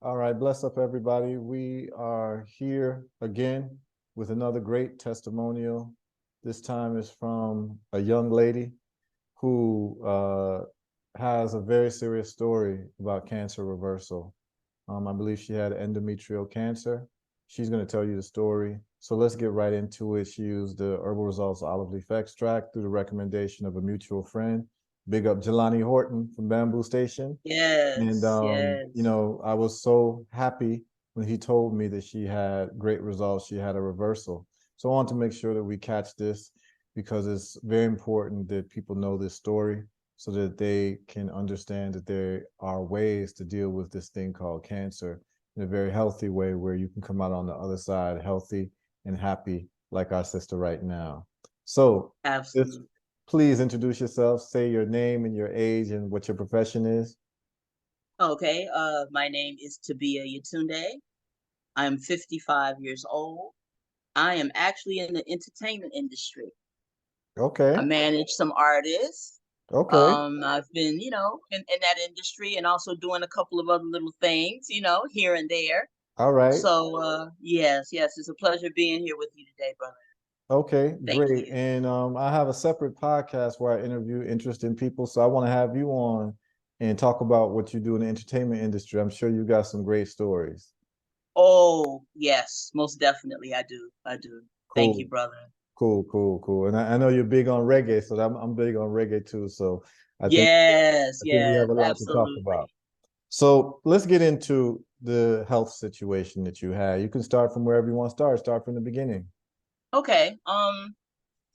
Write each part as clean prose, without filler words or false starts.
All right, bless up everybody. We are here again with another great testimonial. This time is from a young lady who has a very serious story about cancer reversal. I believe she had endometrial cancer. She's going to tell you the story. So let's get right into it. She used the Herbal Results olive leaf extract through the recommendation of a mutual friend. Big up Jelani Horton from Bamboo Station. And Yes, yes. I was so happy when he told me that she had great results. She had a reversal. So I want to make sure that we catch this because it's very important that people know this story so that they can understand that there are ways to deal with this thing called cancer in a very healthy way where you can come out on the other side healthy and happy like our sister right now. So just Absolutely. please introduce yourself, say your name and your age and what your profession is. Okay, my name is Tabia Yatunde. I'm 55 years old. I am actually in the entertainment industry. I Okay. manage some artists. Okay. I've been, in that industry and also doing a couple of other little things, here and there. All right. So, yes, it's a pleasure being here with you today, brother. Okay, Thank great. you. And I have a separate podcast where I interview interesting people. So I want to have you on and talk about what you do in the entertainment industry. I'm sure you got some great stories. Oh, yes, most definitely. I do. I do. Thank you, Cool, brother. cool. And I know you're big on reggae, so I'm big on reggae too. So I think Yes, I think we yes, have a lot to talk about. absolutely. So let's get into the health situation that you had. You can start from wherever you want to start. Start from the beginning. Okay.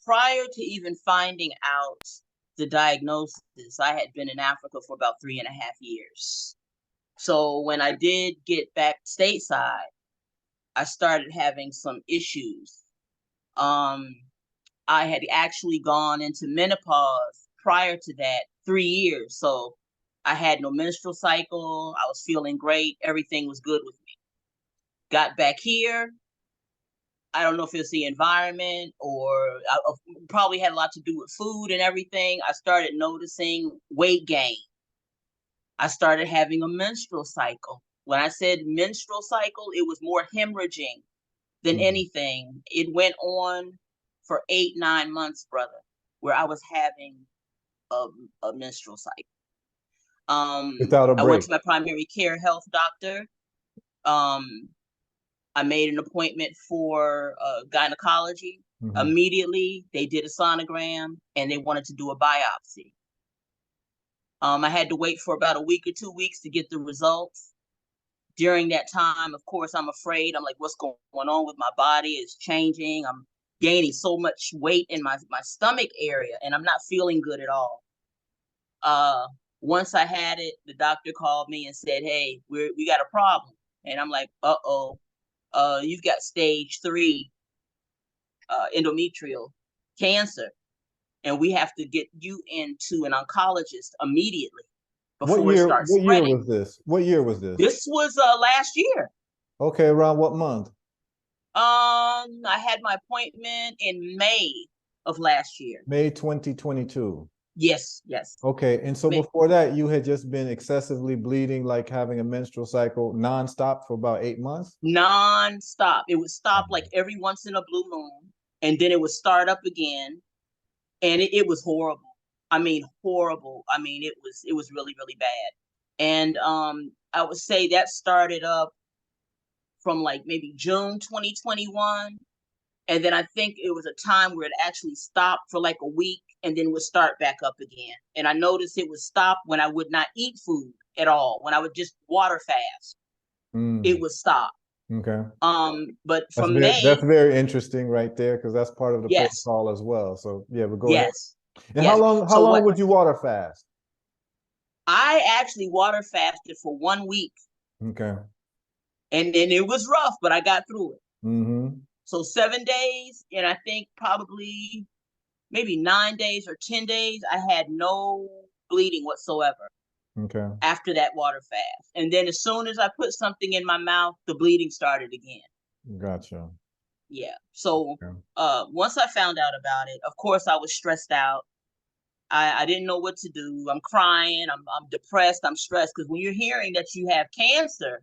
Prior to even finding out the diagnosis, I had been in Africa for about 3.5 years. So when I did get back stateside, I started having some issues. Um, I had actually gone into menopause prior to that 3 years. So I had no menstrual cycle. I was feeling great. Everything was good with me. Got back here, I don't know if it's the environment or probably had a lot to do with food and everything. I started noticing weight gain. I started having a menstrual cycle. When I said menstrual cycle, it was more hemorrhaging than Mhm. anything. It went on for 8, 9 months, brother, where I was having a, a menstrual cycle. Without a I went break. to my primary care health doctor. Um, I made an appointment for gynecology. Mhm. Immediately, they did a sonogram and they wanted to do a biopsy. I had to wait for about a week or 2 weeks to get the results. During that time, of course, I'm afraid. I'm like, what's going on with my body? It's changing. I'm gaining so much weight in my stomach area, and I'm not feeling good at all. Uh, Once I had it, the doctor called me and said, "Hey, we got a problem." And I'm like, "Uh-oh, you've got stage 3 endometrial cancer, and we have to get you into an oncologist immediately What before it year? starts What year spreading." was this? What year was this? This was last year. Okay, around what month? I had my appointment in May of last year. May 2022. Yes, yes. Okay, and so May, before that, you had just been excessively bleeding, like having a menstrual cycle nonstop for about 8 months? non-stop. It would stop like every once in a blue moon, and then it would start up again, and it was horrible. I mean, horrible. I mean, it was really, really bad. And I would say that started up from like maybe June 2021. And then I think it was a time where it actually stopped for like a week and then would start back up again. And I noticed it would stop when I would not eat food at all. When I would just water fast, it Mm, would stop. okay. But That's from that's May, very interesting right there because that's part of the yes, protocol as well. So yeah, but go ahead. yes, And how yes. long how So long what would you water fast? I actually water fasted for 1 week, Okay. and then it was rough, but I got through it. Mm-hmm. So 7 days, and I think probably maybe 9 days or 10 days, I had no bleeding whatsoever Okay. after that water fast. And then as soon as I put something in my mouth, the bleeding started again. Gotcha. Yeah. So Okay. once I found out about it, of course I was stressed out. I didn't know what to do. I'm crying. I'm depressed. I'm stressed because when you're hearing that you have cancer,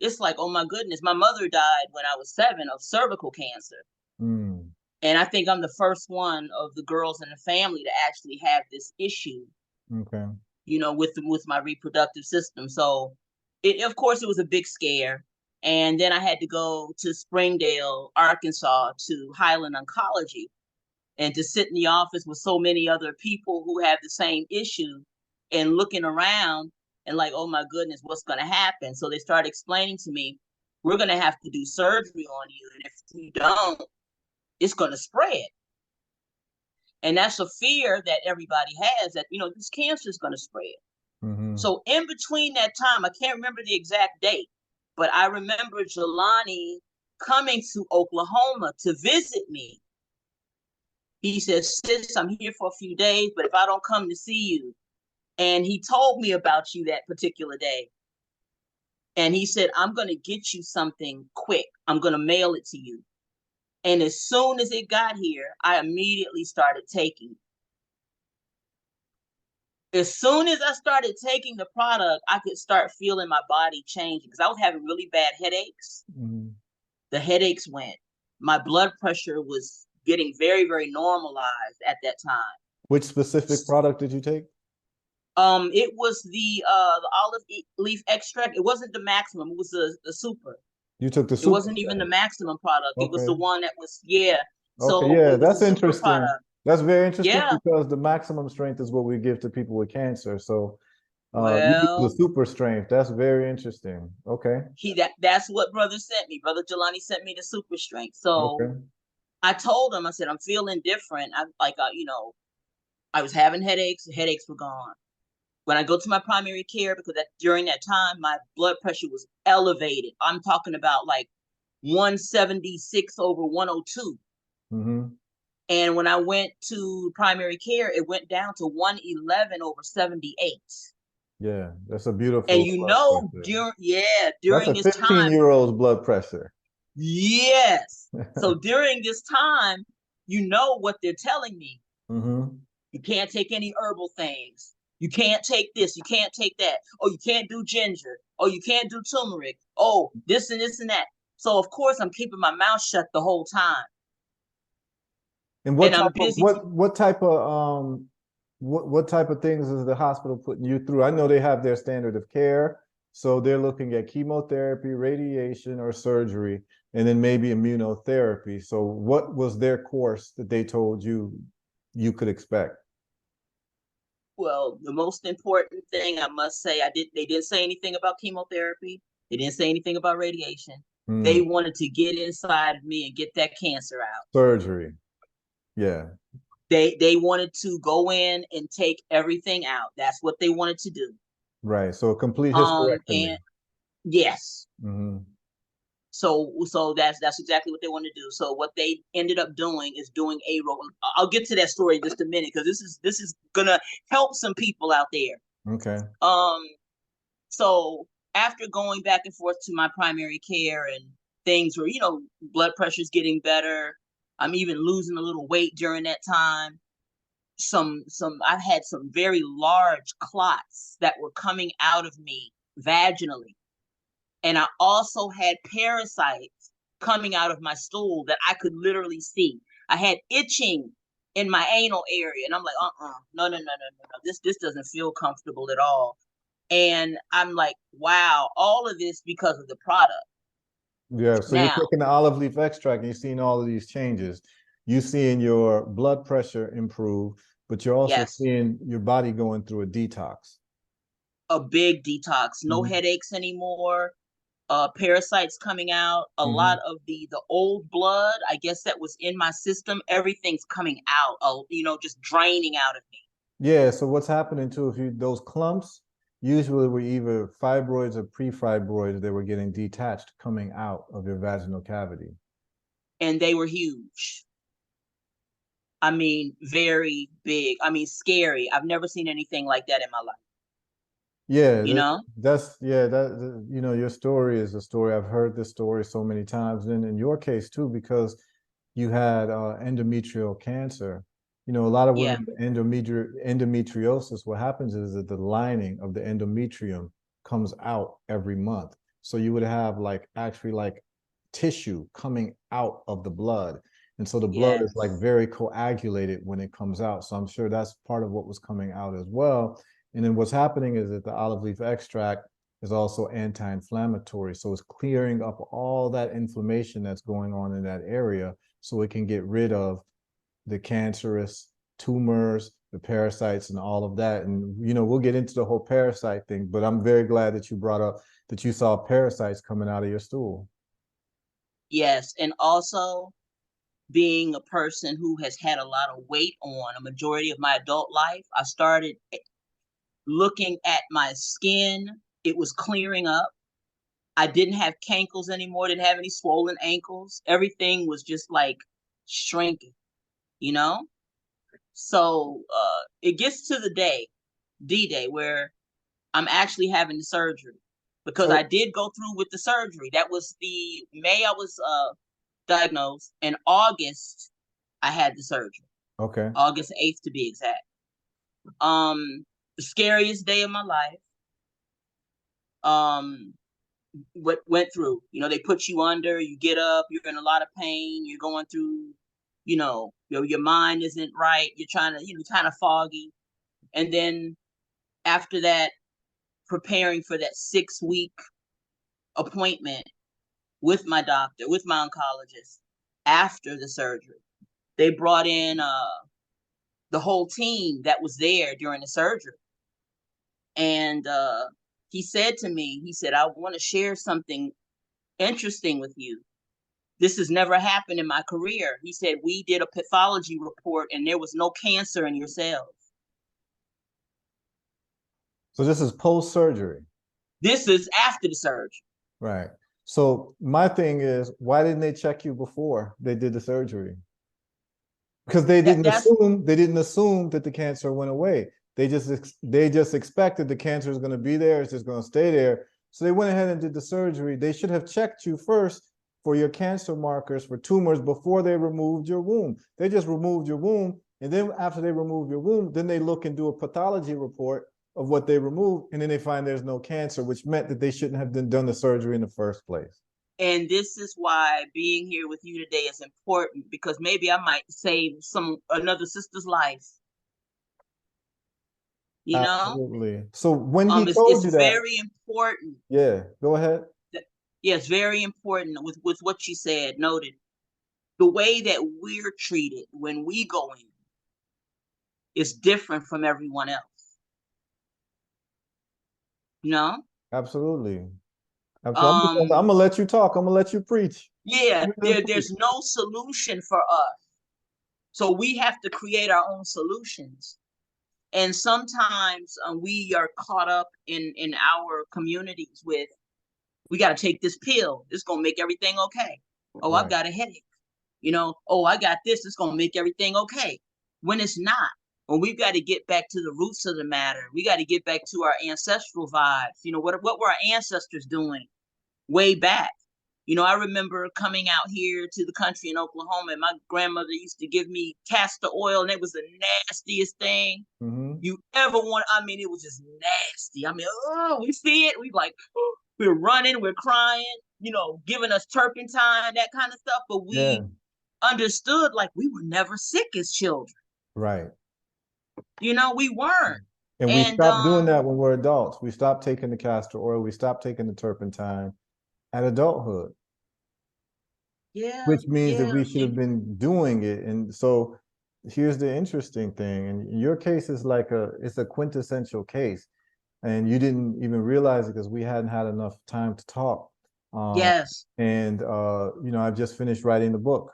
it's like, oh my goodness, my mother died when I was 7 of cervical cancer. Mm. And I think I'm the first one of the girls in the family to actually have this issue, Okay. with my reproductive system. So of course it was a big scare. And then I had to go to Springdale, Arkansas to Highland Oncology and to sit in the office with so many other people who have the same issue and looking around and like, oh my goodness, what's going to happen? So they started explaining to me, we're going to have to do surgery on you. And if you don't, it's going to spread. And that's a fear that everybody has, that, this cancer is going to spread. Mm-hmm. So in between that time, I can't remember the exact date, but I remember Jelani coming to Oklahoma to visit me. He says, sis, I'm here for a few days, but if I don't come to see you, and he told me about you that particular day. And he said, I'm going to get you something quick. I'm going to mail it to you. And as soon as it got here, I immediately started taking it. As soon as I started taking the product, I could start feeling my body changing because I was having really bad headaches. Mm-hmm. The headaches went. My blood pressure was getting very, very normalized at that time. Which specific product did you take? It was the olive leaf extract. It wasn't the maximum. It was the super. You took the It super wasn't even the strength. maximum product. It was Okay. the one that was, yeah. Okay. So Yeah, it was a that's super interesting. product. That's very interesting Yeah. because the maximum strength is what we give to people with cancer. So you use the Well, super strength. That's very interesting. Okay. that's what brother sent me. Brother Jelani sent me the super strength. So Okay. I told him, I said, I'm feeling different. I was having headaches. The headaches were gone. When I go to my primary care, because during that time, my blood pressure was elevated. I'm talking about like 176 over 102. Mm-hmm. And when I went to primary care, it went down to 111 over 78. Yeah, that's a And beautiful you blood know, pressure. That's during a this time, 15-year-old's blood pressure. yes. So during this time, you know what they're telling me. Mm-hmm. You can't take any herbal things. You can't take this. You can't take that. Oh, you can't do ginger. Oh, you can't do turmeric. Oh, this and this and that. So of course I'm keeping my mouth shut the whole time. And And I'm busy. what type of things is the hospital putting you through? I know they have their standard of care, so they're looking at chemotherapy, radiation, or surgery, and then maybe immunotherapy. So what was their course that they told you you could expect? Well, the most important thing I must say, they didn't say anything about chemotherapy. They didn't say anything about radiation. Hmm. They wanted to get inside of me and get that cancer out. Surgery. Yeah. They wanted to go in and take everything out. That's what they wanted to do. Right. So a complete hysterectomy. And yes. Hmm. So that's exactly what they want to do. So what they ended up doing is doing a roll. I'll get to that story in just a minute because this is gonna help some people out there. Okay. Um, so after going back and forth to my primary care and things where blood pressure's getting better, I'm even losing a little weight during that time. Some I've had some very large clots that were coming out of me vaginally, and I also had parasites coming out of my stool that I could literally see. I had itching in my anal area, and I'm like, no, no, no, no, no, no. This doesn't feel comfortable at all. And I'm like, wow, all of this because of the product. Yeah, so you're Now, taking the olive leaf extract and you're seeing all of these changes. You're seeing your blood pressure improve, but you're also yes, seeing your body going through a detox. a big detox, no Hmm. headaches anymore. Parasites coming out, a Hmm. lot of the old blood, I guess that was in my system, everything's coming out, just draining out of me. Yeah, so what's happening too, if you those clumps usually were either fibroids or pre-fibroids that were getting detached coming out of your vaginal cavity. And they were huge. I mean, very big. I mean, scary. I've never seen anything like that in my life, Yeah, you know? that's yeah, your story is a story. I've heard this story so many times, and in your case too, because you had endometrial cancer. You know, a lot of Yeah. women with endometriosis, what happens is that the lining of the endometrium comes out every month. So you would have like actually like tissue coming out of the blood. And so the blood is like Yes. very coagulated when it comes out. So I'm sure that's part of what was coming out as well. And then what's happening is that the olive leaf extract is also anti-inflammatory. So it's clearing up all that inflammation that's going on in that area so it can get rid of the cancerous tumors, the parasites, and all of that. And, you know, we'll get into the whole parasite thing, but I'm very glad that you brought up that you saw parasites coming out of your stool. Yes. And also, being a person who has had a lot of weight on a majority of my adult life, I started looking at my skin. It was clearing up. I didn't have cankles anymore, didn't have any swollen ankles. Everything was just like shrinking, you know? So it gets to the day, D-Day, where I'm actually having the surgery because I So, did go through with the surgery. That was the May I was diagnosed. In August, I had the surgery. okay. August 8th to be exact. The scariest day of my life. Um, what went through. You know, they put you under, you get up, you're in a lot of pain, you're going through, your mind isn't right, you're trying to, kind of foggy. And then after that, preparing for that 6 week appointment with my doctor, with my oncologist after the surgery. They brought in the whole team that was there during the surgery. And he said to me, he said, I want to share something interesting with you. This has never happened in my career. He said, we did a pathology report and there was no cancer in your cells. So this is post-surgery. This is after the surgery. Right. So my thing is, why didn't they check you before they did the surgery? Because That's they didn't assume that the cancer went away. They just expected the cancer is going to be there, it's just going to stay there. So they went ahead and did the surgery. They should have checked you first for your cancer markers for tumors before they removed your womb. They just removed your womb, and then after they remove your womb, then they look and do a pathology report of what they removed, and then they find there's no cancer, which meant that they shouldn't have done the surgery in the first place. and this is why being here with you today is important, because maybe I might save another sister's life. You know, Absolutely. So when he told it's you that, very important. yeah, go ahead. Yeah, it's very important with what you said. Noted the way that we're treated when we go in is different from everyone else. You know, Absolutely. Absolutely. I'm um, gonna let you talk. I'm gonna let you preach. yeah, Let him preach. there's no solution for us, so we have to create our own solutions. And sometimes we are caught up in our communities with, we got to take this pill, it's gonna make everything okay. Oh, I've Right. got a headache. Oh, I got this, it's gonna make everything okay. When it's not. When we've got to get back to the roots of the matter. We got to get back to our ancestral vibes. What were our ancestors doing way back? I remember coming out here to the country in Oklahoma, and my grandmother used to give me castor oil, and it was the nastiest thing Mm-hmm. you ever want. I mean, it was just nasty. I mean, oh, we see it, we like, we're running, we're crying, giving us turpentine, that kind of stuff. But we Yeah. understood like we were never sick as children. Right. We weren't. And we And stopped doing that when we're adults. We stopped taking the castor oil. We stopped taking the turpentine at adulthood, yeah, which means that yeah, we should have been doing it. And so here's the interesting thing. And your case is it's a quintessential case. And you didn't even realize it because we hadn't had enough time to talk. Uh, yes. and I've just finished writing the book.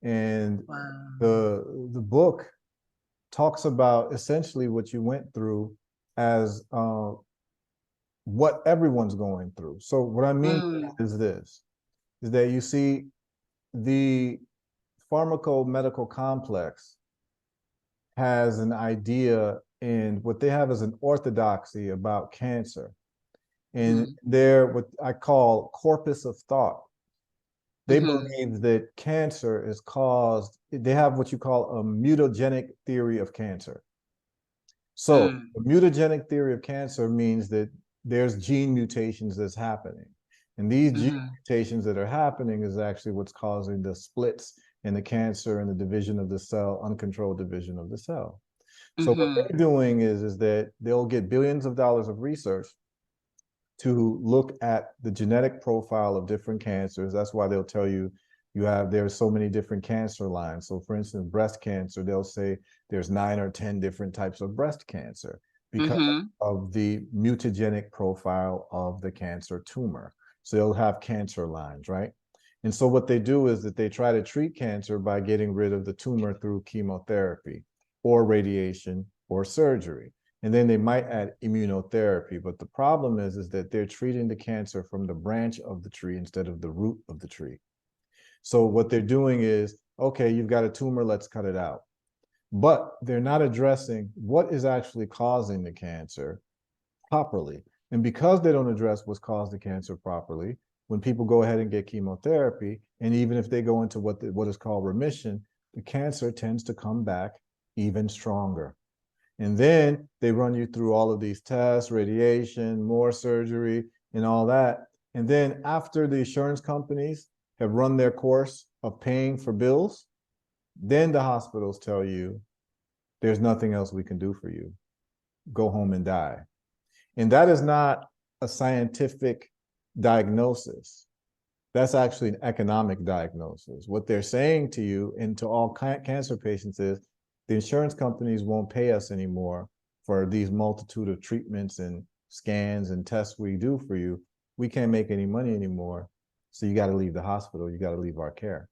And Wow. the book talks about essentially what you went through as what everyone's going through. So what I mean Mm, is this, is that you see the pharmaco-medical complex has an idea and what they have is an orthodoxy about cancer. And mm, they're what I call corpus of thought. They mm, believe that cancer is caused, they have what you call a mutagenic theory of cancer. So mm, the mutagenic theory of cancer means that there's gene mutations that's happening. And these gene Mm-hmm. mutations that are happening is actually what's causing the splits and the cancer and the division of the cell, uncontrolled division of the cell. So what Mm-hmm. they're doing is that they'll get billions of dollars of research to look at the genetic profile of different cancers. That's why they'll tell you there's so many different cancer lines. So for instance, breast cancer, they'll say there's 9 or 10 different types of breast cancer because Mm-hmm. of the mutagenic profile of the cancer tumor. So they'll have cancer lines, right? And so what they do is that they try to treat cancer by getting rid of the tumor through chemotherapy or radiation or surgery. And then they might add immunotherapy. But the problem is that they're treating the cancer from the branch of the tree instead of the root of the tree. So what they're doing is, okay, you've got a tumor, let's cut it out. But they're not addressing what is actually causing the cancer properly. And because they don't address what's caused the cancer properly, when people go ahead and get chemotherapy, and even if they go into what is called remission, the cancer tends to come back even stronger. And then they run you through all of these tests, radiation, more surgery, and all that. And then after the insurance companies have run their course of paying for bills, then the hospitals tell you, there's nothing else we can do for you. Go home and die. And that is not a scientific diagnosis. That's actually an economic diagnosis. What they're saying to you and to all cancer patients is the insurance companies won't pay us anymore for these multitude of treatments and scans and tests we do for you. We can't make any money anymore. So you got to leave the hospital. You got to leave our care.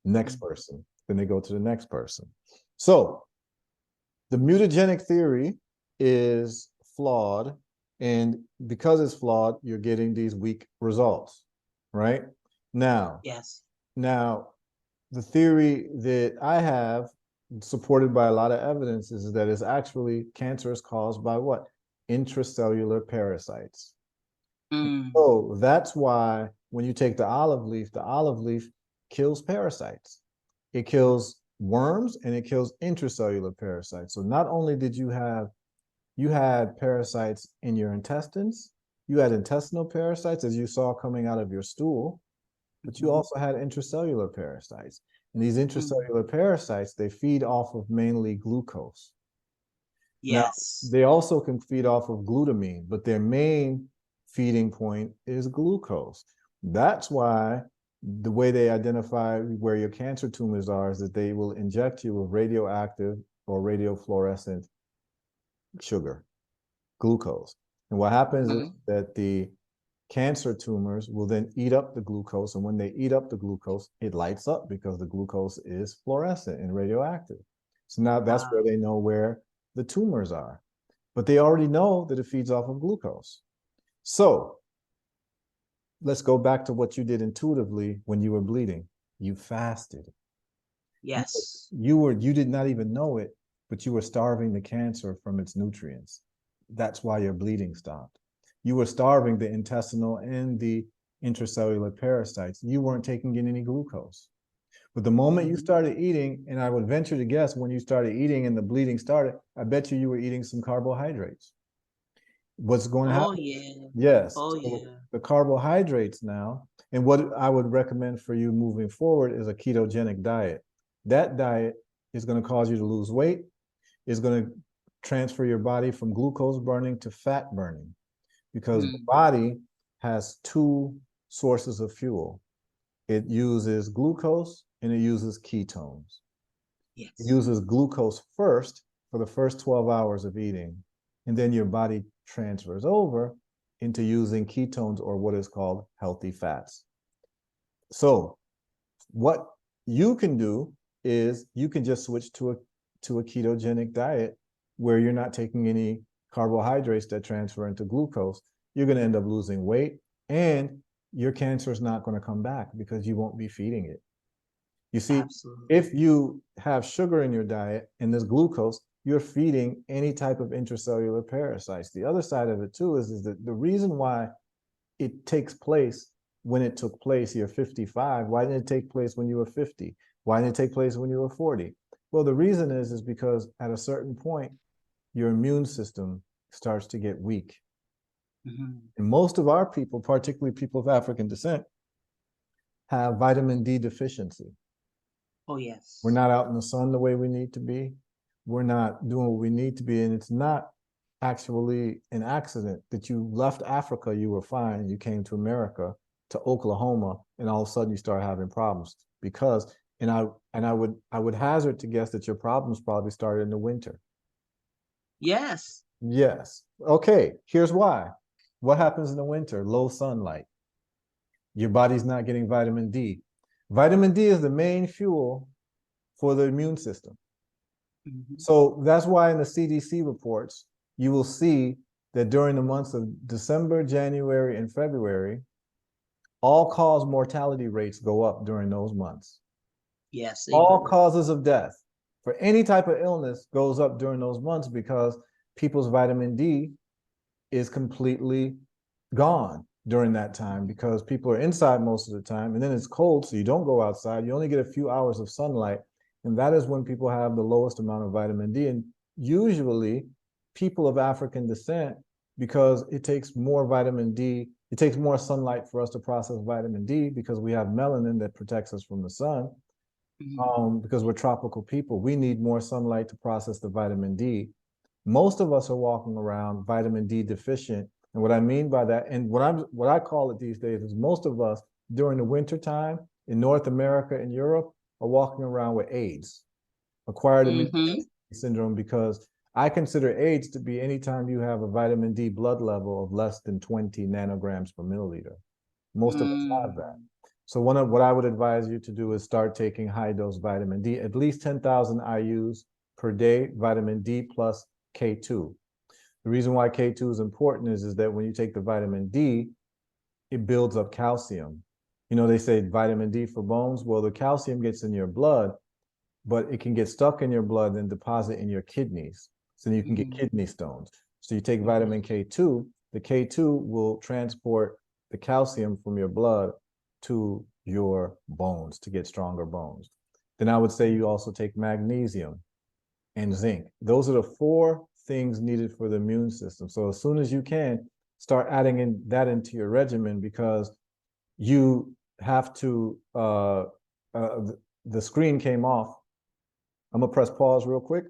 Next person. Then they go to the next person. So the mutagenic theory is flawed. And because it's flawed, you're getting these weak results, right? Now, Yes. now, the theory that I have, supported by a lot of evidence, is that it's actually cancer is caused by what? Intracellular parasites. Mm. So that's why when you take the olive leaf kills parasites. It kills worms and it kills intracellular parasites. So not only did you had parasites in your intestines, you had intestinal parasites, as you saw coming out of your stool, but you also had intracellular parasites. And these intracellular parasites, they feed off of mainly glucose. Now, Yes. they also can feed off of glutamine, but their main feeding point is glucose. That's why the way they identify where your cancer tumors are is that they will inject you with radioactive or radiofluorescent sugar, glucose. And what happens is that the cancer tumors will then eat up the glucose. And when they eat up the glucose, it lights up because the glucose is fluorescent and radioactive. So now that's where they know where the tumors are. But they already know that it feeds off of glucose. So let's go back to what you did intuitively when you were bleeding. You fasted. Yes. You did not even know it, but you were starving the cancer from its nutrients. That's why your bleeding stopped. You were starving the intestinal and the intracellular parasites. You weren't taking in any glucose. But the moment you started eating, and I would venture to guess when you started eating and the bleeding started, I bet you were eating some carbohydrates. What's going to Oh happen? yeah. Yes. Oh So yeah. the carbohydrates now, and what I would recommend for you moving forward is a ketogenic diet. That diet is going to cause you to lose weight, is going to transfer your body from glucose burning to fat burning, because the body has two sources of fuel. It uses glucose and it uses ketones. It Yes. uses glucose first for the first 12 hours of eating, and then your body transfers over into using ketones or what is called healthy fats. So what you can do is you can just switch to a ketogenic diet where you're not taking any carbohydrates that transfer into glucose. You're going to end up losing weight, and your cancer is not going to come back because you won't be feeding it. You see, Absolutely. if you have sugar in your diet and there's glucose, you're feeding any type of intracellular parasites. The other side of it too is that the reason why it takes place when it took place, you're 55. Why didn't it take place when you were 50? Why didn't it take place when you were 40? Well, the reason is because at a certain point, your immune system starts to get weak. Mhm. And most of our people, particularly people of African descent, have vitamin D deficiency. Oh, We're yes. not out in the sun the way we need to be. We're not doing what we need to be. And it's not actually an accident that you left Africa, you were fine, you came to America, to Oklahoma, and all of a sudden you start having problems. Because, I would hazard to guess that your problems probably started in the winter. Yes. Yes. Okay, here's why. What happens in the winter? Low sunlight. Your body's not getting vitamin D. Vitamin D is the main fuel for the immune system. Mhm. So that's why in the CDC reports, you will see that during the months of December, January, and February, all cause mortality rates go up during those months. Yes, they All do. causes of death for any type of illness goes up during those months because people's vitamin D is completely gone during that time because people are inside most of the time and then it's cold, so you don't go outside. You only get a few hours of sunlight. And that is when people have the lowest amount of vitamin D. And usually people of African descent, because it takes more vitamin D, it takes more sunlight for us to process vitamin D because we have melanin that protects us from the sun. Mhm. Because we're tropical people, we need more sunlight to process the vitamin D. Most of us are walking around vitamin D deficient. And what I mean by that, and what I call it these days, is most of us during the winter time in North America and Europe are walking around with AIDS, acquired Mhm. immunodeficiency syndrome, because I consider AIDS to be anytime you have a vitamin D blood level of less than 20 nanograms per milliliter. Most of us have that. Mm. So one of what I would advise you to do is start taking high dose vitamin D, at least 10,000 IUs per day, vitamin D plus K2. The reason why K2 is important is that when you take the vitamin D, it builds up calcium. You know, they say vitamin D for bones. Well, the calcium gets in your blood, but it can get stuck in your blood and deposit in your kidneys. So you can get Mhm. kidney stones. So you take Mhm. vitamin K2, the K2 will transport the calcium from your blood to your bones to get stronger bones. Then I would say you also take magnesium and zinc. Those are the four things needed for the immune system. So as soon as you can, start adding in that into your regimen because you have to. The screen came off. I'm gonna press pause real quick.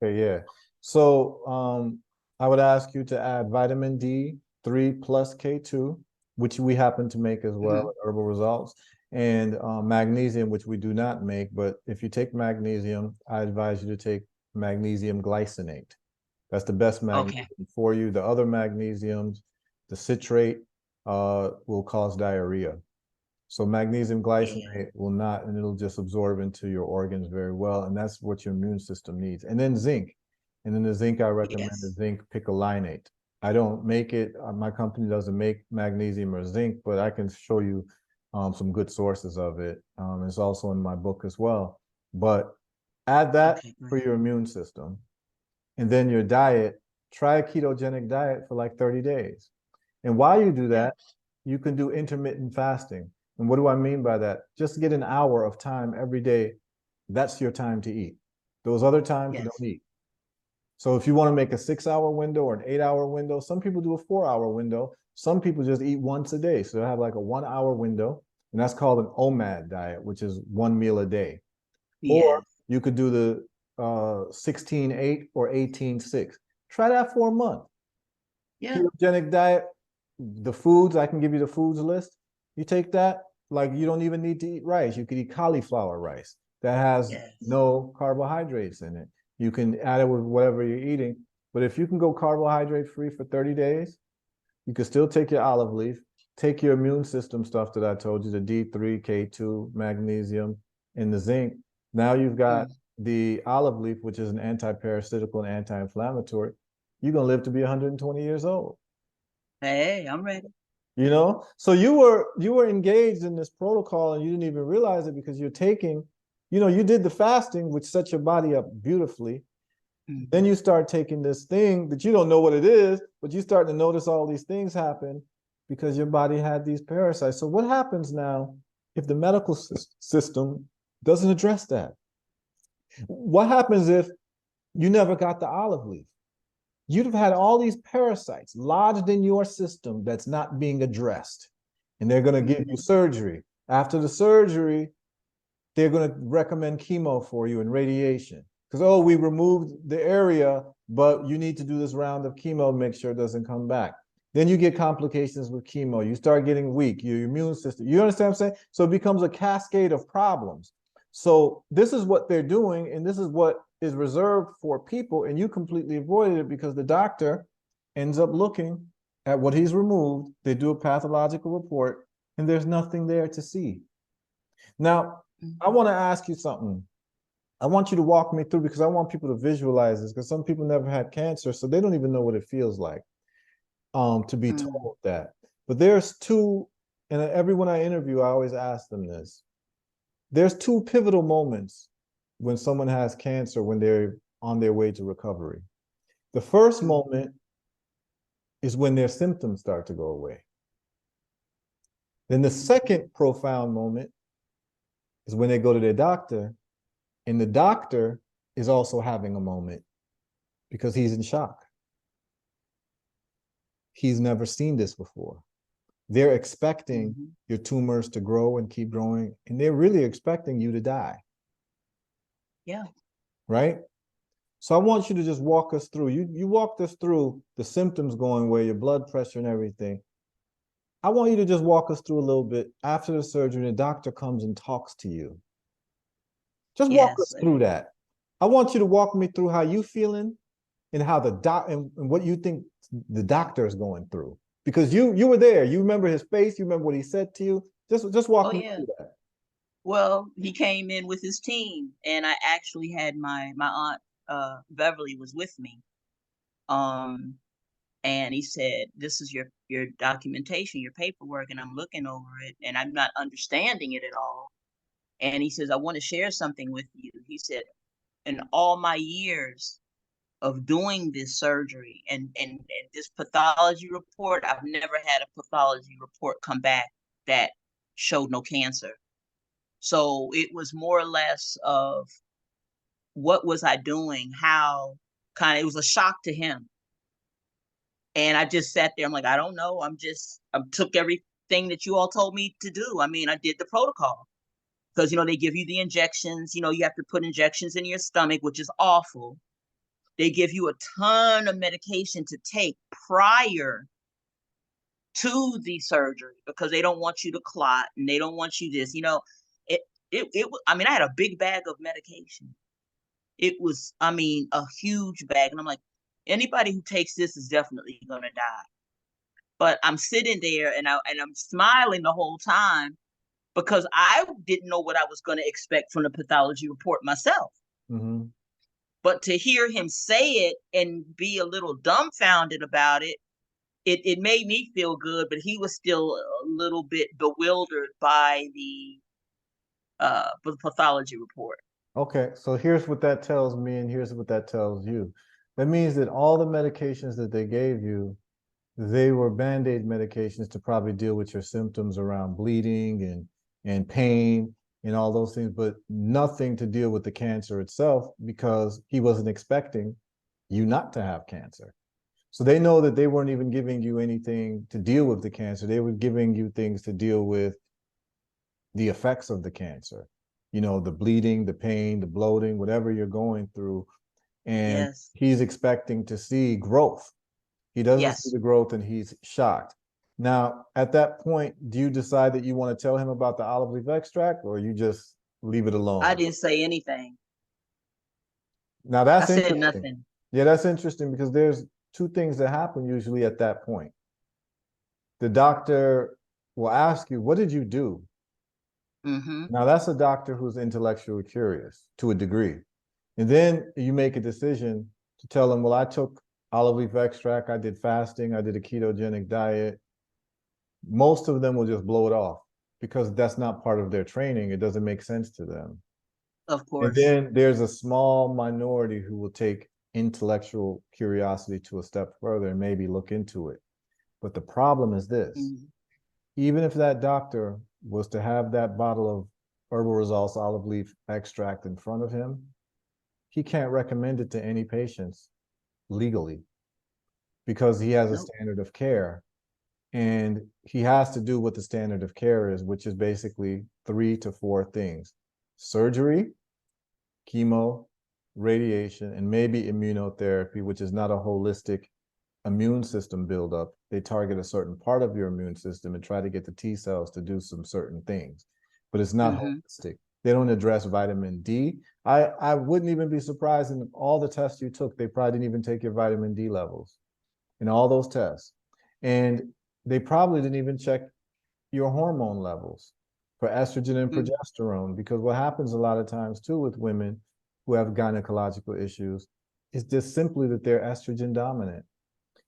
Okay, yeah. So I would ask you to add vitamin D3 plus K2, which we happen to make as well Mhm. at Herbal Results, and magnesium, which we do not make. But if you take magnesium, I advise you to take magnesium glycinate. That's the best Okay. magnesium for you. The other magnesiums, the citrate, will cause diarrhea. So magnesium Yeah. glycinate will not, and it'll just absorb into your organs very well. And that's what your immune system needs. And then zinc. And then the zinc, I recommend the Yes. zinc picolinate. I don't make it. My company doesn't make magnesium or zinc, but I can show you some good sources of it. It's also in my book as well. But add that Okay, for great. your immune system. And then your diet, try a ketogenic diet for like 30 days. And while you do Yeah. that, you can do intermittent fasting. And what do I mean by that? Just get an hour of time every day. That's your time to eat. Those other times, don't Yes. eat. So if you want to make a 6 hour window or an 8 hour window, some people do a 4 hour window. Some people just eat once a day. So they have like a 1 hour window. And that's called an OMAD diet, which is one meal a day. Or Yes. you could do the 16-8 or 18-6. Try that for a month. Yeah. Ketogenic diet, the foods, I can give you the foods list. You take that, like you don't even need to eat rice. You could eat cauliflower rice that has Yes. no carbohydrates in it. You can add it with whatever you're eating. But if you can go carbohydrate free for 30 days, you can still take your olive leaf, take your immune system stuff that I told you, the D3, K2, magnesium, and the zinc. Now you've got Mm. the olive leaf, which is an anti-parasitical and anti-inflammatory. You're gonna live to be 120 years old. Hey, I'm ready. You know, so you were engaged in this protocol and you didn't even realize it because you're taking, you did the fasting, which set your body up beautifully. Then Mhm. you start taking this thing that you don't know what it is, but you start to notice all these things happen because your body had these parasites. So what happens now if the medical system doesn't address that? What happens if you never got the olive leaf? you'd have had all these parasites lodged in your system that's not being addressed. And they're going to give you surgery. After the surgery, they're going to recommend chemo for you and radiation. Because, oh, we removed the area, but you need to do this round of chemo to make sure it doesn't come back. Then you get complications with chemo. You start getting weak, your immune system. You understand what I'm saying? So it becomes a cascade of problems. So this is what they're doing, and this is what is reserved for people, and you completely avoided it because the doctor ends up looking at what he's removed. They do a pathological report, and there's nothing there to see. Now, I want to ask you something. I want you to walk me through, because I want people to visualize this, because some people never had cancer, so they don't even know what it feels like to be told that. But there's two, and everyone I interview, I always ask them this. There's two pivotal moments when someone has cancer when they're on their way to recovery. The first moment is when their symptoms start to go away. Then the second profound moment is when they go to their doctor, and the doctor is also having a moment because he's in shock. He's never seen this before. They're expecting your tumors to grow and keep growing, and they're really expecting you to die. Yeah. Right? So I want you to just walk us through. You walked us through the symptoms going away, your blood pressure and everything. I want you to just walk us through a little bit. After the surgery, the doctor comes and talks to you. Just walk us through that. I want you to walk me through how you feeling and how the and what you think the doctor is going through. Because you were there. You remember his face, you remember what he said to you. Just walk me through that. Well, he came in with his team, and I actually had my aunt Beverly was with me. And he said, "This is your documentation, your paperwork," and I'm looking over it, and I'm not understanding it at all. And he says, "I want to share something with you." He said, "In all my years of doing this surgery and this pathology report, I've never had a pathology report come back that showed no cancer." So it was more or less of what was I doing? How kind of, it was a shock to him. And I just sat there. I'm like, I don't know. I took everything that you all told me to do. I mean, I did the protocol because, they give you the injections. You have to put injections in your stomach, which is awful. They give you a ton of medication to take prior to the surgery because they don't want you to clot and they don't want you this. I mean, I had a big bag of medication. It was, I mean, a huge bag. And I'm like, anybody who takes this is definitely going to die. But I'm sitting there and I'm smiling the whole time because I didn't know what I was going to expect from the pathology report myself. But to hear him say it and be a little dumbfounded about it, it made me feel good, but he was still a little bit bewildered by the pathology report. Okay, so here's what that tells me, and here's what that tells you. That means that all the medications that they gave you, they were Band-Aid medications to probably deal with your symptoms around bleeding and pain and all those things, but nothing to deal with the cancer itself because he wasn't expecting you not to have cancer. So they know that they weren't even giving you anything to deal with the cancer. They were giving you things to deal with the effects of the cancer, the bleeding, the pain, the bloating, whatever you're going through. And he's expecting to see growth. He doesn't see the growth and he's shocked. Now, at that point, do you decide that you want to tell him about the olive leaf extract or you just leave it alone? I didn't say anything. Now, that's interesting. I said nothing. Yeah, that's interesting because there's two things that happen usually at that point. The doctor will ask you, what did you do? Now, that's a doctor who's intellectually curious to a degree. And then you make a decision to tell them, well, I took olive leaf extract, I did fasting, I did a ketogenic diet. Most of them will just blow it off because that's not part of their training. It doesn't make sense to them. Of course. And then there's a small minority who will take intellectual curiosity to a step further and maybe look into it. But the problem is this. Even if that doctor was to have that bottle of Herbal Results olive leaf extract in front of him, he can't recommend it to any patients legally because he has a Nope. standard of care. And he has to do what the standard of care is, which is basically 3 to 4 things: surgery, chemo, radiation, and maybe immunotherapy, which is not a holistic immune system buildup. They target a certain part of your immune system and try to get the T cells to do some certain things, but it's not holistic. They don't address vitamin D. I wouldn't even be surprised in all the tests you took, they probably didn't even take your vitamin D levels in all those tests. And they probably didn't even check your hormone levels for estrogen and progesterone, because what happens a lot of times too with women who have gynecological issues is just simply that they're estrogen dominant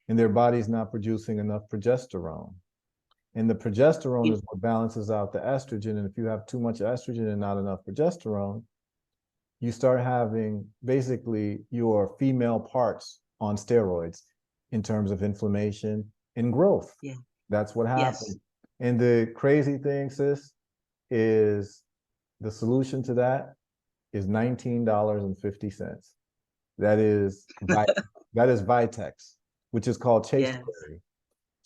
and their body's not producing enough progesterone. And the progesterone is what balances out the estrogen. And if you have too much estrogen and not enough progesterone, you start having basically your female parts on steroids in terms of inflammation and growth. Yeah. That's what happens. Yes. And the crazy thing, sis, is the solution to that is $19.50. That is that is Vitex, which is called chasteberry.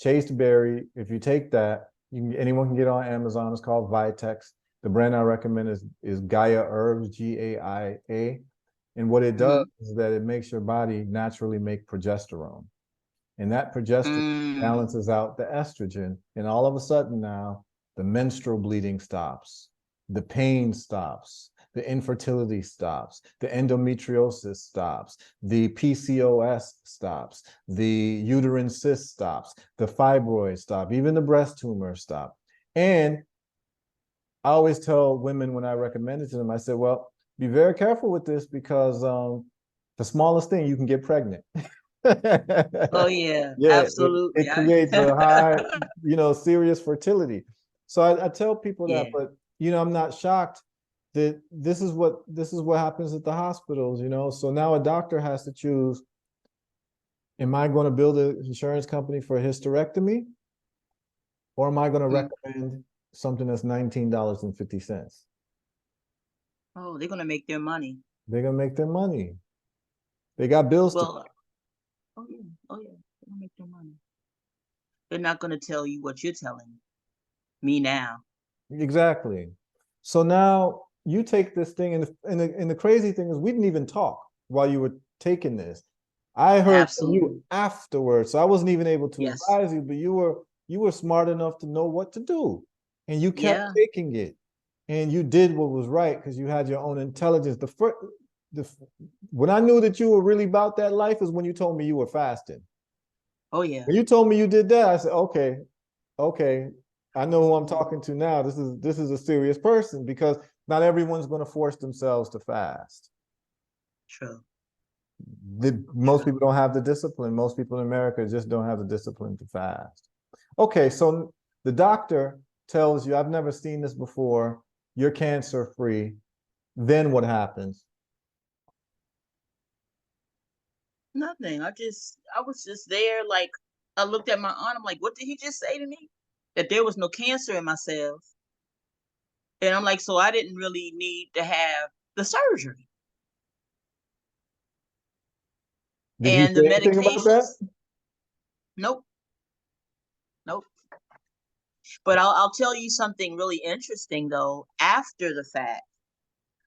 Chasteberry, if you take that, anyone can get on Amazon. It's called Vitex. The brand I recommend is Gaia Herbs, Gaia. And what it does is that it makes your body naturally make progesterone. And that progesterone balances out the estrogen. And all of a sudden now, the menstrual bleeding stops, the pain stops, the infertility stops, the endometriosis stops, the PCOS stops, the uterine cyst stops, the fibroids stop, even the breast tumors stop. And I always tell women when I recommend it to them, I said, well, be very careful with this because the smallest thing, you can get pregnant. Oh yeah, Yeah, absolutely. it creates a high, serious fertility. So I tell people that, Yeah. but I'm not shocked that this is what happens at the hospitals, So now a doctor has to choose, am I going to build an insurance company for a hysterectomy? Or am I going to recommend something that's $19.50? Oh, they're gonna make their money. They're going to make their money. They got bills to Well, oh yeah, they're gonna make their money. They're not gonna tell you what you're telling me now. pay. Exactly. So now you take this thing, and the crazy thing is we didn't even talk while you were taking this. I heard from you afterwards, so I wasn't even able to Yes. advise you, but you were smart enough to know what to do, and you kept Yeah. taking it, and you did what was right because you had your own intelligence. When I knew that you were really about that life is when you told me you were fasting. Oh yeah. When you told me you did that, I said, okay, I know who I'm talking to now. This is a serious person, because not everyone's going to force themselves to fast. True. Most people don't have the discipline. Most people in America just don't have the discipline to fast. Okay, so the doctor tells you, I've never seen this before, you're cancer free. Then what happens? Nothing. I was just there. Like, I looked at my aunt. I'm like, what did he just say to me? That there was no cancer in my cells. And I'm like, so I didn't really need to have the surgery Did he and the say anything about that? medications. Nope. Nope. But I'll tell you something really interesting though. After the fact,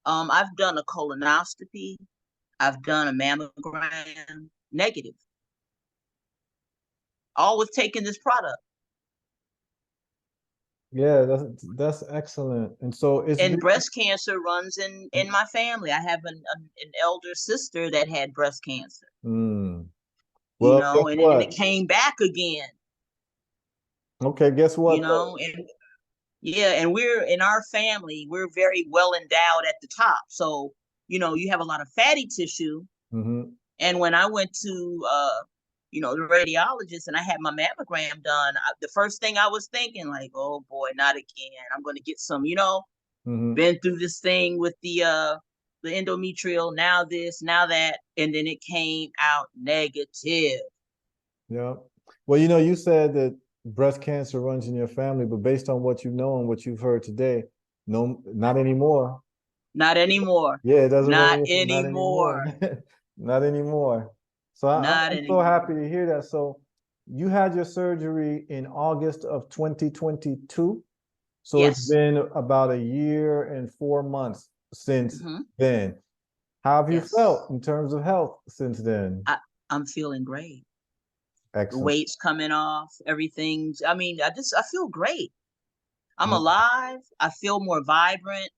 I've done a colonoscopy. I've done a mammogram, negative, all with taking this product. Yeah, that's excellent. And so it's And breast cancer runs in my family. I have an elder sister that had breast cancer, Well, guess and it what? came back again, Okay, guess what though? and yeah, and we're in our family, we're very well endowed at the top. So, you have a lot of fatty tissue. Mm-hmm. And when I went to the radiologist and I had my mammogram done, the first thing I was thinking, like, oh boy, not again. I'm gonna get some, Mm-hmm. been through this thing with the endometrial, now this, now that, and then it came out negative. Yeah. Well, you said that breast cancer runs in your family, but based on what you know and what you've heard today, no, not anymore. Not anymore. Yeah, it doesn't run in Not your family, not anymore. anymore. Not anymore. So Not I'm so anymore. happy to hear that. So you had your surgery in August of 2022. So it's Yes. been about a year and 4 months since Hmm. then. How have you Yes. felt in terms of health since then? I'm feeling great. The Excellent. weight's coming off. Everything's. I mean, I feel great. I'm Mm. alive. I feel more vibrant.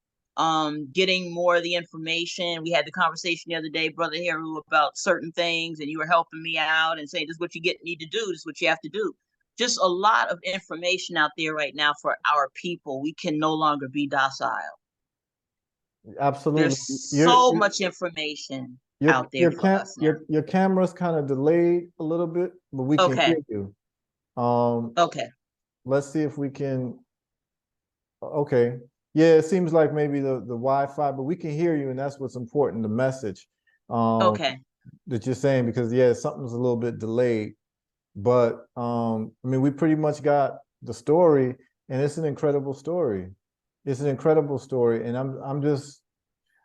Getting more of the information. We had the conversation the other day, Brother Heru, about certain things, and you were helping me out and saying, "This is what you need to do. This is what you have to do." Just a lot of information out there right now for our people. We can no longer be docile. Absolutely. There's Your so much information your out there for us now. your camera's kind of delayed a little bit, but we can Okay. hear you. Um, Okay. let's see if we can. Okay. Yeah, it seems like maybe the Wi-Fi, but we can hear you, and that's what's important, the message um Okay. that you're saying, because yeah, something's a little bit delayed. But I mean, we pretty much got the story, and it's an incredible story. It's an incredible story, and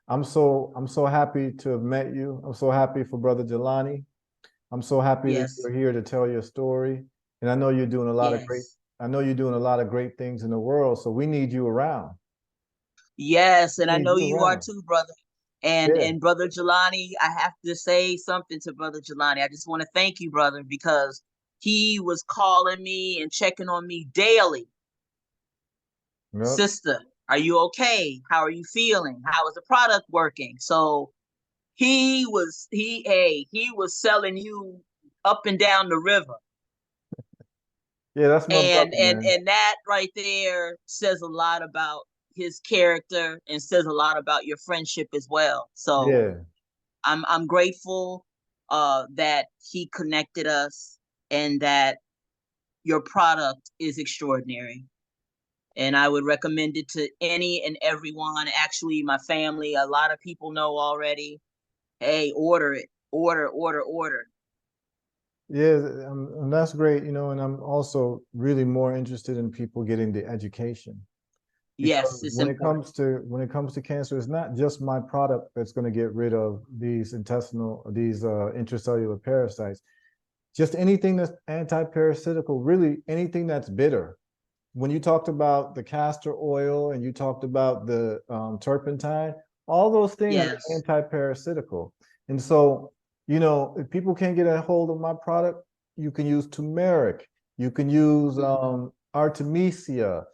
I'm so happy to have met you. I'm so happy for Brother Jelani. I'm so happy that Yes. you're here to tell your story. And I know you're doing a lot of great, Yes. I know you're doing a lot of great things in the world. So we need you around. Yes, and We I need know you you are around. too, brother. Yeah. And Brother Jelani, I have to say something to Brother Jelani. I just want to thank you, brother, because he was calling me and checking on me daily. Yep. Sister, are you okay? How are you feeling? How is the product working? So he was selling you up and down the river. Yeah, that's my brother, man. And that right there says a lot about his character and says a lot about your friendship as well. So Yeah. I'm grateful that he connected us and that your product is extraordinary. And I would recommend it to any and everyone. Actually, my family, a lot of people know already. Hey, order it. Order, order, order. Yeah, and that's great, and I'm also really more interested in people getting the education. Yes, Because it's important. when it comes to cancer, it's not just my product that's going to get rid of these intracellular parasites. Just anything that's anti-parasitical, really anything that's bitter. When you talked about the castor oil and you talked about the turpentine, all those things are Yes. anti-parasitical. And so, if people can't get a hold of my product, you can use turmeric, you can use Mm-hmm. artemisia,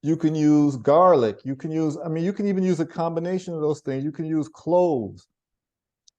you can use garlic. I mean, you can even use a combination of those things. You can use cloves.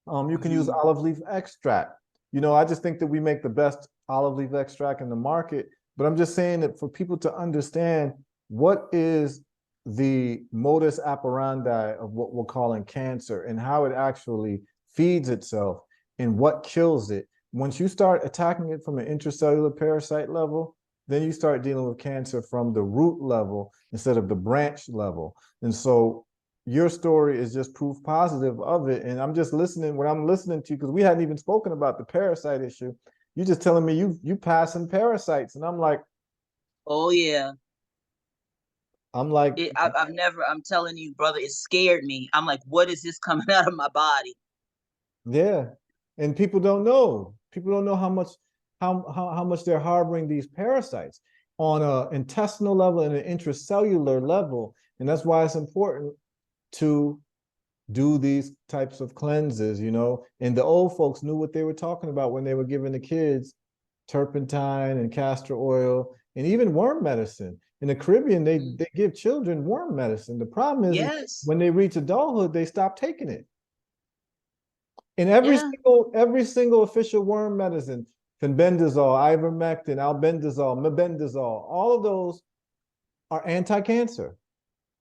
You can use Mm-hmm. olive leaf extract. I just think that we make the best olive leaf extract in the market. But I'm just saying that for people to understand what is the modus operandi of what we're calling cancer and how it actually feeds itself and what kills it. Once you start attacking it from an intracellular parasite level, then you start dealing with cancer from the root level instead of the branch level. And so your story is just proof positive of it. And I'm just listening when I'm listening to you, because we hadn't even spoken about the parasite issue. You're just telling me you passing parasites. And Oh yeah. I'm like, I've never. I'm telling you, brother, it scared me. I'm like, what is this coming out of my body? yeah. And people don't know. People don't know how much they're harboring these parasites on a intestinal level and an intracellular level. And that's why it's important to do these types of cleanses. And the old folks knew what they were talking about when they were giving the kids turpentine and castor oil and even worm medicine. In the Caribbean, they give children worm medicine. The problem is Yes. when they reach adulthood, they stop taking it. And Yeah. every single official worm medicine, fenbendazole, ivermectin, albendazole, mebendazole, all of those are anti-cancer.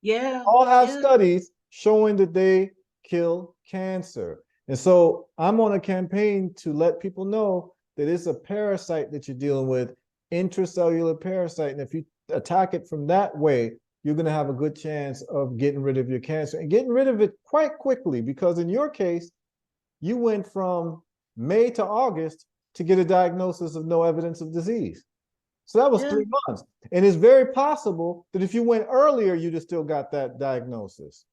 Yeah. All have Yeah. studies showing that they kill cancer. And so I'm on a campaign to let people know that it's a parasite that you're dealing with, intracellular parasite. And if you attack it from that way, you're going to have a good chance of getting rid of your cancer and getting rid of it quite quickly. Because in your case, you went from May to August to get a diagnosis of no evidence of disease. So that was Yeah. 3 months. And it's very possible that if you went earlier, you'd have still got that diagnosis.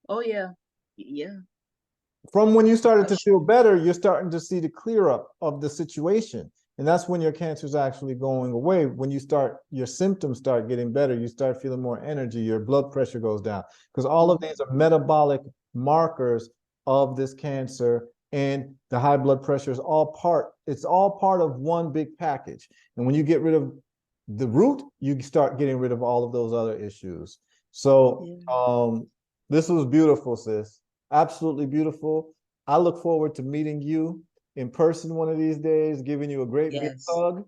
Oh yeah. Yeah. from when you started to Bless feel you. better, you're starting to see the clear up of the situation. And that's when your cancer is actually going away. When you start, your symptoms start getting better, you start feeling more energy, your blood pressure goes down. Because all of Mhm. these are metabolic markers of this cancer. And the high blood pressure is it's all part of one big package. And when you get rid of the root, you start getting rid of all of those other issues. So Yeah. this was beautiful, sis. Absolutely beautiful. I look forward to meeting you in person one of these days, giving you a great big Yes. hug.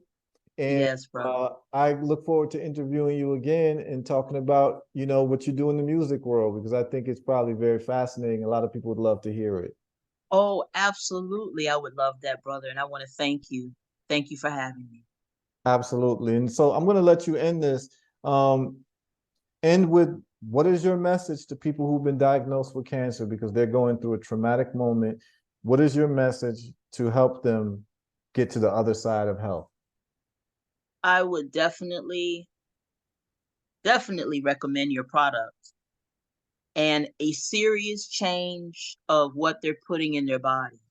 And Yes, brother. I look forward to interviewing you again and talking about, what you do in the music world, because I think it's probably very fascinating. A lot of people would love to hear it. Oh, absolutely. I would love that, brother. And I want to thank you. Thank you for having me. Absolutely. And so I'm going to let you end this. Um, End with, what is your message to people who've been diagnosed with cancer because they're going through a traumatic moment? What is your message to help them get to the other side of health? I would definitely recommend your product and a serious change of what they're putting in their body.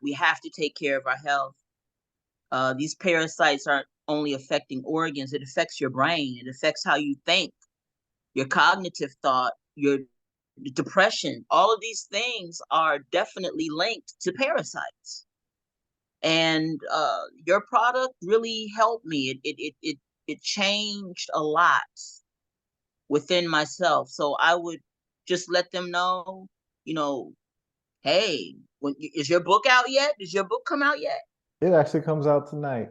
We have to take care of our health. These parasites aren't only affecting organs, it affects your brain, it affects how you think, your cognitive thought, your depression. All of these things are definitely linked to parasites. And your product really helped me. It changed a lot within myself. So I would just let them know, you know, hey, is your book out yet? Does your book come out yet? It actually comes out tonight.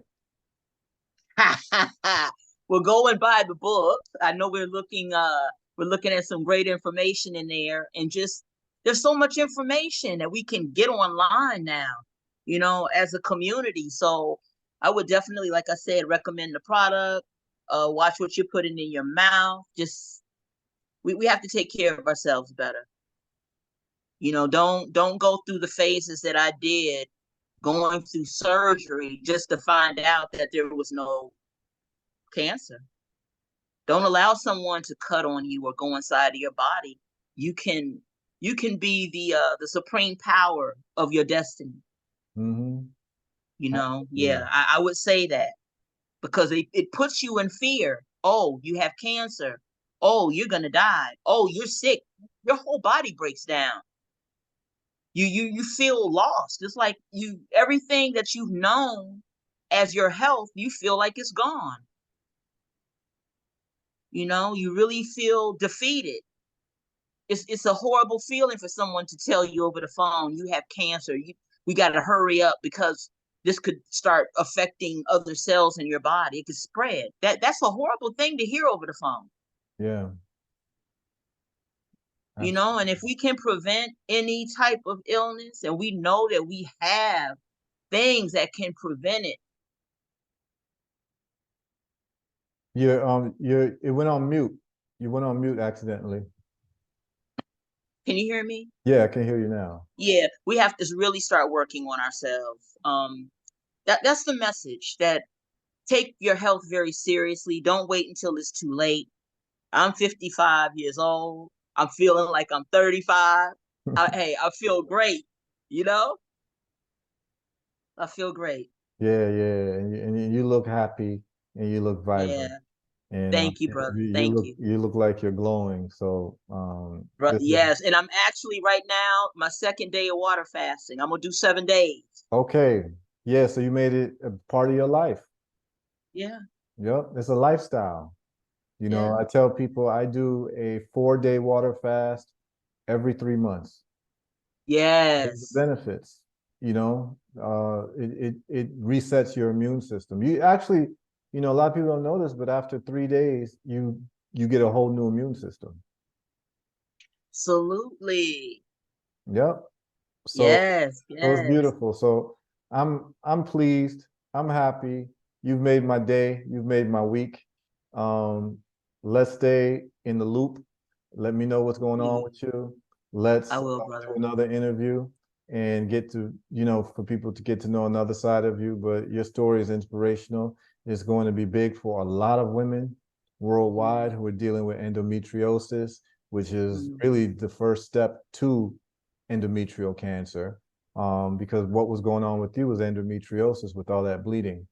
We'll go and buy the book. I know we're looking at some great information in there, and just there's so much information that we can get online now, as a community. So I would definitely, like I said, recommend the product. Watch what you're putting in your mouth. Just we have to take care of ourselves better. Don't go through the phases that I did, going through surgery just to find out that there was no cancer. Don't allow someone to cut on you or go inside of your body. You can you can be the supreme power of your destiny. Mm-hmm. Yeah, Absolutely. I would say that because it puts you in fear. Oh, you have cancer. Oh, you're gonna die. Oh, you're sick. Your whole body breaks down. You feel lost. It's like everything that you've known as your health, you feel like it's gone. You really feel defeated. It's a horrible feeling for someone to tell you over the phone you have cancer. We got to hurry up because this could start affecting other cells in your body. It could spread. That's a horrible thing to hear over the phone. Yeah, And if absolutely. we can prevent any type of illness, and we know that we have things that can prevent it. It went on mute. You went on mute accidentally. Can you hear me? Yeah, I can hear you now. Yeah, we have to really start working on ourselves. That's the message, that take your health very seriously. Don't wait until it's too late. I'm 55 years old. I'm feeling like I'm 35. Hey, I feel great. You know, I feel great. Yeah, yeah, and you look happy and you look vibrant, Yeah. and Thank you, brother. you Thank look you. you look like you're glowing. So this is Yes. And I'm actually right now, my second day of water fasting. I'm going to do 7 days. okay. Yeah, so you made it a part of your life. Yeah. Yep, it's a lifestyle. Yeah. I tell people I do a 4-day water fast every 3 months. There's the Yes. benefits. It resets your immune system. You actually, a lot of people don't know this, but after 3 days, you get a whole new immune system. Absolutely. Yep. So Yes. so it's Yes. beautiful. So I'm pleased. I'm happy. You've made my day. You've made my week. Um, let's stay in the loop. Let me know what's going on Please. with you. I Let's will, do brother. another interview and get to, for people to get to know another side of you. But your story is inspirational. It's going to be big for a lot of women worldwide Mhm. who are dealing with endometriosis. which is really the first step to endometrial cancer. Because what was going on with you was endometriosis with all that bleeding.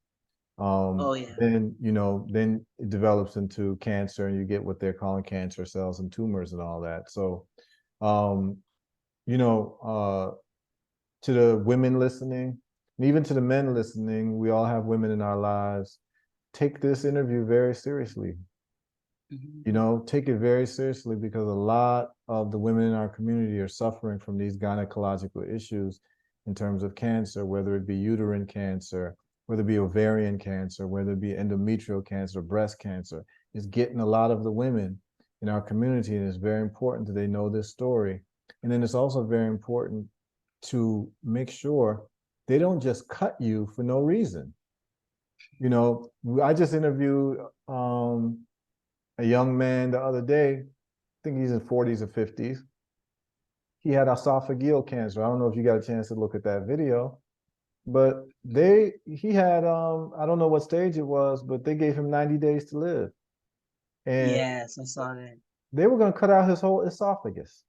Oh yeah. Then, then it develops into cancer and you get what they're calling cancer cells and tumors and all that. So, um, you know, to the women listening, and even to the men listening, we all have women in our lives. Take this interview very seriously. Take it very seriously because a lot of the women in our community are suffering from these gynecological issues in terms of cancer, whether it be uterine cancer, whether it be ovarian cancer, whether it be endometrial cancer, breast cancer. It's getting a lot of the women in our community, and it's very important that they know this story. And then it's also very important to make sure they don't just cut you for no reason. I just interviewed a young man the other day. I think he's in 40s or 50s. He had esophageal cancer. I don't know if you got a chance to look at that video, but he had I don't know what stage it was, but they gave him 90 days to live. And yes, I saw that. They were going to cut out his whole esophagus.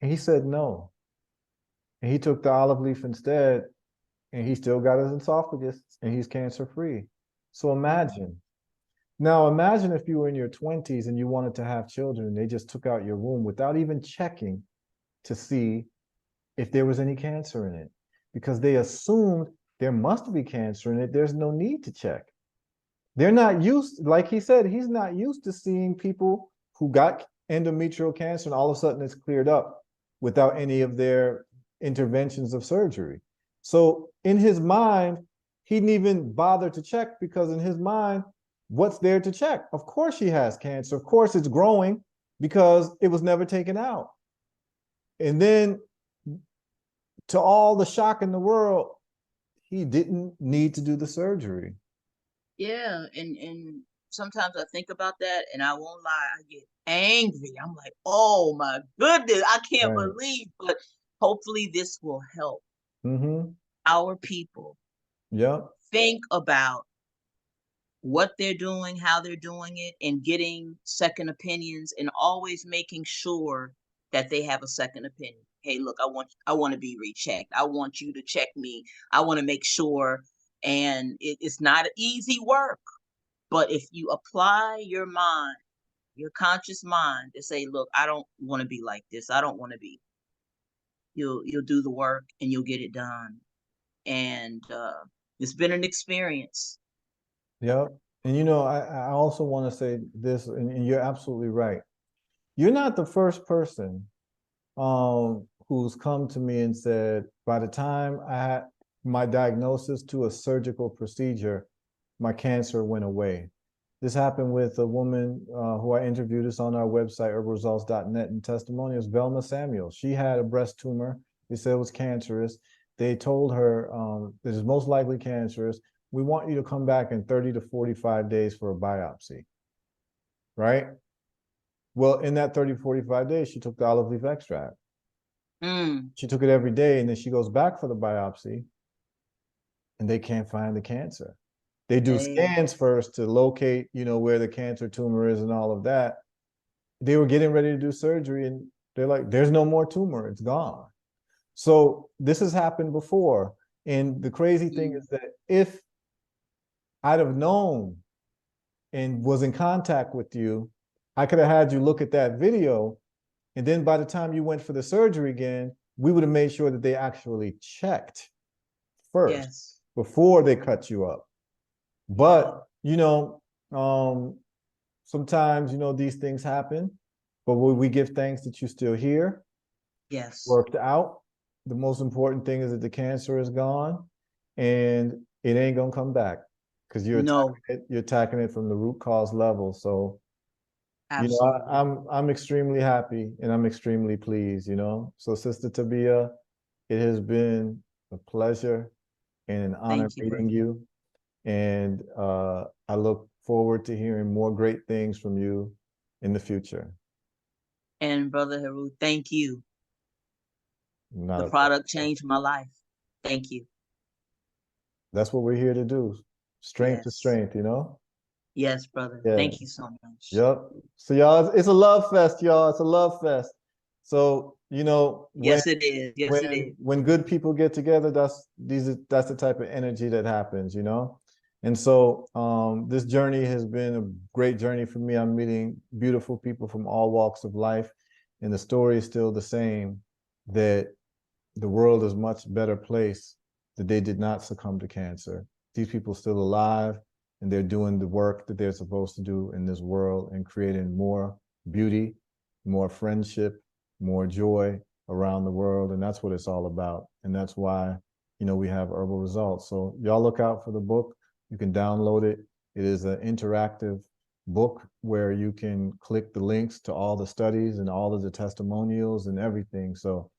And he said no. And he took the olive leaf instead, and he still got his esophagus, and he's cancer free. So imagine. Now imagine if you were in your 20s and you wanted to have children and they just took out your womb without even checking to see if there was any cancer in it, because they assumed there must be cancer in it. There's no need to check. They're not used, like he said, he's not used to seeing people who got endometrial cancer and all of a sudden it's cleared up without any of their interventions of surgery. So in his mind, he didn't even bother to check, because in his mind, what's there to check? Of course she has cancer. Of course it's growing because it was never taken out. And then, to all the shock in the world, he didn't need to do the surgery. Yeah, and sometimes I think about that, and I won't lie, I get angry. I'm like, oh my goodness, I can't Right. believe. But hopefully, this will help Mm-hmm. our people Yep. think about what they're doing, how they're doing it, and getting second opinions, and always making sure that they have a second opinion. Hey, look, I want to be rechecked. I want you to check me. I want to make sure. And it's not easy work, but if you apply your mind, your conscious mind, to say, look, I don't want to be like this. I don't want to be. You'll do the work and you'll get it done. And it's been an experience. Yep. And I also want to say this, and you're absolutely right. You're not the first person who's come to me and said, by the time I had my diagnosis to a surgical procedure, my cancer went away. This happened with a woman who I interviewed. This on our website, herbalresults.net, and testimonials. Velma Samuel. She had a breast tumor. They said it was cancerous. They told her this is most likely cancerous. We want you to come back in 30 to 45 days for a biopsy. Right? Well, in that 30 to 45 days, she took the olive leaf extract. She took it every day, and then she goes back for the biopsy, and they can't find the cancer. They do scans first to locate, where the cancer tumor is and all of that. They were getting ready to do surgery, and they're like, there's no more tumor. It's gone. So this has happened before. And the crazy thing is that if I'd have known and was in contact with you, I could have had you look at that video. And then by the time you went for the surgery again, we would have made sure that they actually checked first before they cut you up. But, sometimes, these things happen, but we give thanks that you're still here. Yes. Worked out. The most important thing is that the cancer is gone and it ain't going to come back, because you're attacking it from the root cause level. So, I'm extremely happy and I'm extremely pleased, So Sister Tabia, it has been a pleasure and an honor meeting you. And I look forward to hearing more great things from you in the future. And Brother Heru, thank you. Not the product changed my life. Thank you. That's what we're here to do. Strength to strength, Yes, brother. Yeah. Thank you so much. Yep. So y'all, it's a love fest, y'all. It's a love fest. So, you know, Yes, it is. Yes, it is. when good people get together, that's the type of energy that happens, you know? And so this journey has been a great journey for me. I'm meeting beautiful people from all walks of life. And the story is still the same, that the world is a much better place, that they did not succumb to cancer. These people are still alive, and they're doing the work that they're supposed to do in this world and creating more beauty, more friendship, more joy around the world. And that's what it's all about. And that's why, you know, we have Herbal Results. So y'all look out for the book. You can download it. It is an interactive book where you can click the links to all the studies and all of the testimonials and everything. So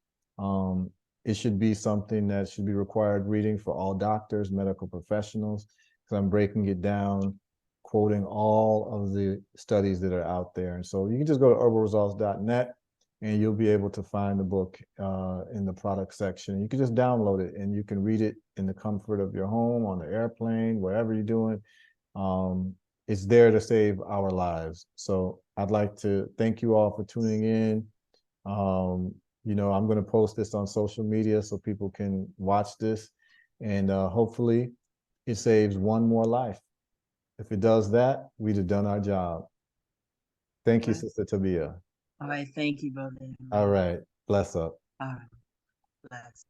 it should be something that should be required reading for all doctors, medical professionals, because I'm breaking it down, quoting all of the studies that are out there. And so you can just go to herbalresults.net and you'll be able to find the book in the product section. You can just download it and you can read it in the comfort of your home, on the airplane, wherever you're doing. It's there to save our lives. So I'd like to thank you all for tuning in. You know, I'm going to post this on social media so people can watch this, and hopefully it saves one more life. If it does that, we'd have done our job. Thank you, Sister Tabia. All right. Thank you, brother. All right. Bless up. All right. Bless.